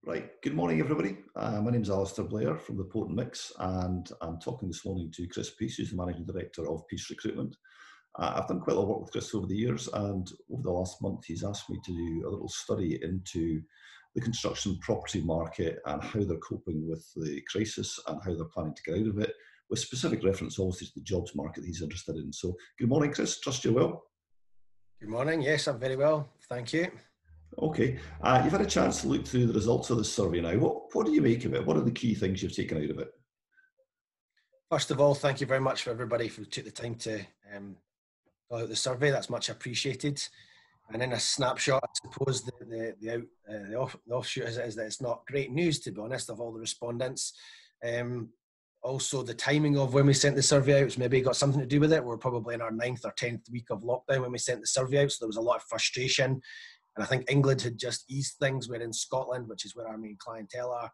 Right, good morning everybody. My name is Alastair Blair from thePotentMix, and I'm talking this morning to Chris Peace, who's the Managing Director of Peace Recruitment. I've done quite a lot of work with Chris over the years, and over the last month he's asked me to do a little study into the construction property market and how they're coping with the crisis and how they're planning to get out of it, with specific reference obviously to the jobs market that he's interested in. So good morning Chris, trust you're well. Good morning, yes, I'm very well, thank you. Okay, you've had a chance to look through the results of this survey now. What do you make of it? What are the key things you've taken out of it? First of all, thank you very much for everybody who took the time to fill out the survey. That's much appreciated. And in a snapshot, I suppose the offshoot is that it's not great news, to be honest, of all the respondents. Also, the timing of when we sent the survey out maybe got something to do with it. We're probably in our 9th or 10th week of lockdown when we sent the survey out, so there was a lot of frustration. And I think England had just eased things, where in Scotland, which is where our main clientele are,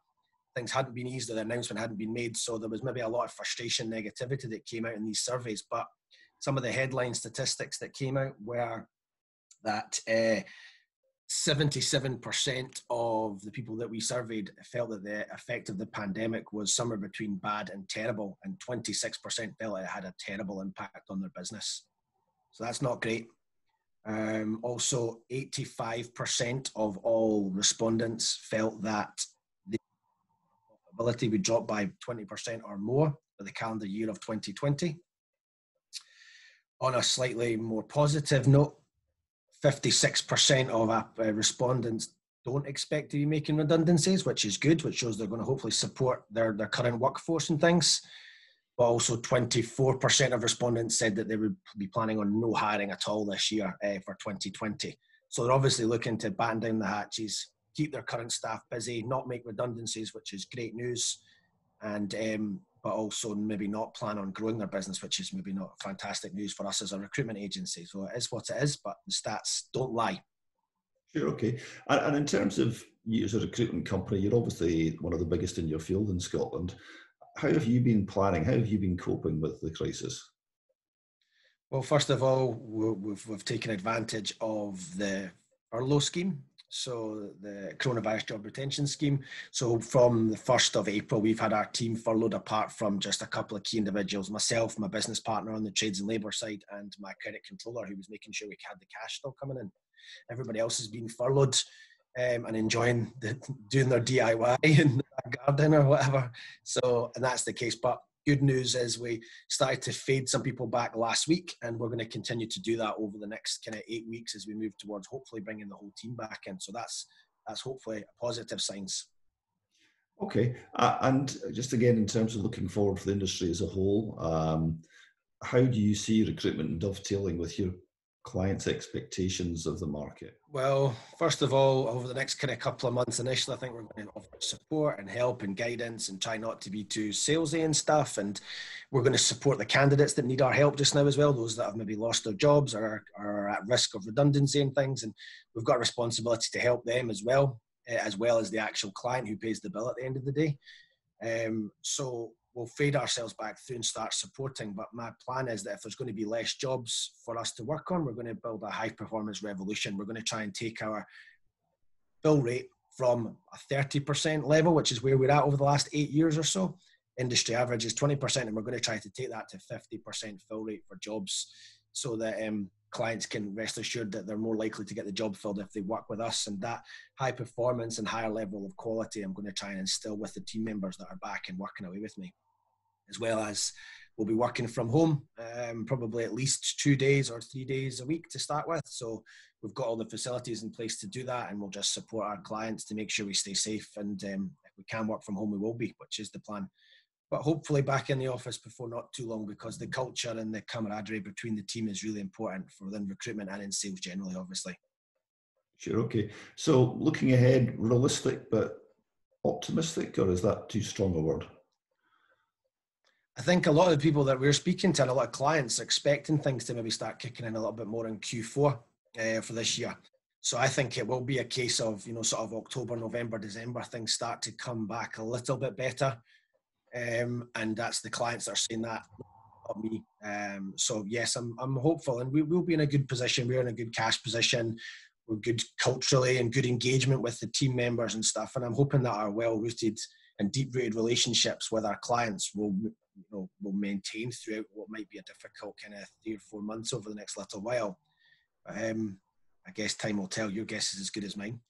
things hadn't been eased or the announcement hadn't been made. So there was maybe a lot of frustration, negativity that came out in these surveys. But some of the headline statistics that came out were that 77% of the people that we surveyed felt that the effect of the pandemic was somewhere between bad and terrible, and 26% felt it had a terrible impact on their business. So that's not great. Also, 85% of all respondents felt that the profitability would drop by 20% or more for the calendar year of 2020. On a slightly more positive note, 56% of respondents don't expect to be making redundancies, which is good, which shows they're going to hopefully support their current workforce and things. But also 24% of respondents said that they would be planning on no hiring at all this year for 2020. So they're obviously looking to batten down the hatches, keep their current staff busy, not make redundancies, which is great news, and but also maybe not plan on growing their business, which is maybe not fantastic news for us as a recruitment agency. So it is what it is, but the stats don't lie. Sure, okay. And in terms of you as a recruitment company, you're obviously one of the biggest in your field in Scotland. How have you been planning? How have you been coping with the crisis? Well, first of all, we've taken advantage of the furlough scheme, so the coronavirus job retention scheme. So from the 1st of April, we've had our team furloughed, apart from just a couple of key individuals, myself, my business partner on the trades and labour side, and my credit controller, who was making sure we had the cash still coming in. Everybody else has been furloughed and enjoying doing their DIY in the garden or whatever. So, and that's the case. But good news is we started to fade some people back last week, and we're going to continue to do that over the next kind of 8 weeks as we move towards hopefully bringing the whole team back in. So that's hopefully positive signs. Okay, and just again, in terms of looking forward for the industry as a whole, how do you see recruitment dovetailing with your clients' expectations of the market? Well, first of all, over the next kind of couple of months initially, I think we're going to offer support and help and guidance and try not to be too salesy and stuff. And we're going to support the candidates that need our help just now as well, those that have maybe lost their jobs or are at risk of redundancy and things. And we've got a responsibility to help them as well as the actual client who pays the bill at the end of the day. So we'll fade ourselves back through and start supporting. But my plan is that if there's going to be less jobs for us to work on, we're going to build a high performance revolution. We're going to try and take our fill rate from a 30% level, which is where we're at over the last 8 years or so. Industry average is 20%, and we're going to try to take that to 50% fill rate for jobs, so that clients can rest assured that they're more likely to get the job filled if they work with us. And that high performance and higher level of quality I'm going to try and instill with the team members that are back and working away with me, as well as we'll be working from home probably at least 2 days or 3 days a week to start with. So we've got all the facilities in place to do that, and we'll just support our clients to make sure we stay safe. And if we can work from home, we will be, which is the plan. But hopefully back in the office before not too long, because the culture and the camaraderie between the team is really important for within recruitment and in sales generally, obviously. Sure, okay. So looking ahead, realistic but optimistic, or is that too strong a word? I think a lot of the people that we're speaking to and a lot of clients are expecting things to maybe start kicking in a little bit more in Q4 for this year. So I think it will be a case of, sort of October, November, December, things start to come back a little bit better. And that's the clients that are saying that, not me. So yes, I'm hopeful, and we will be in a good position. We're in a good cash position. we're good culturally and good engagement with the team members and stuff. And I'm hoping that our well-rooted and deep-rooted relationships with our clients will maintain throughout what might be a difficult kind of 3 or 4 months over the next little while. I guess time will tell. Your guess is as good as mine.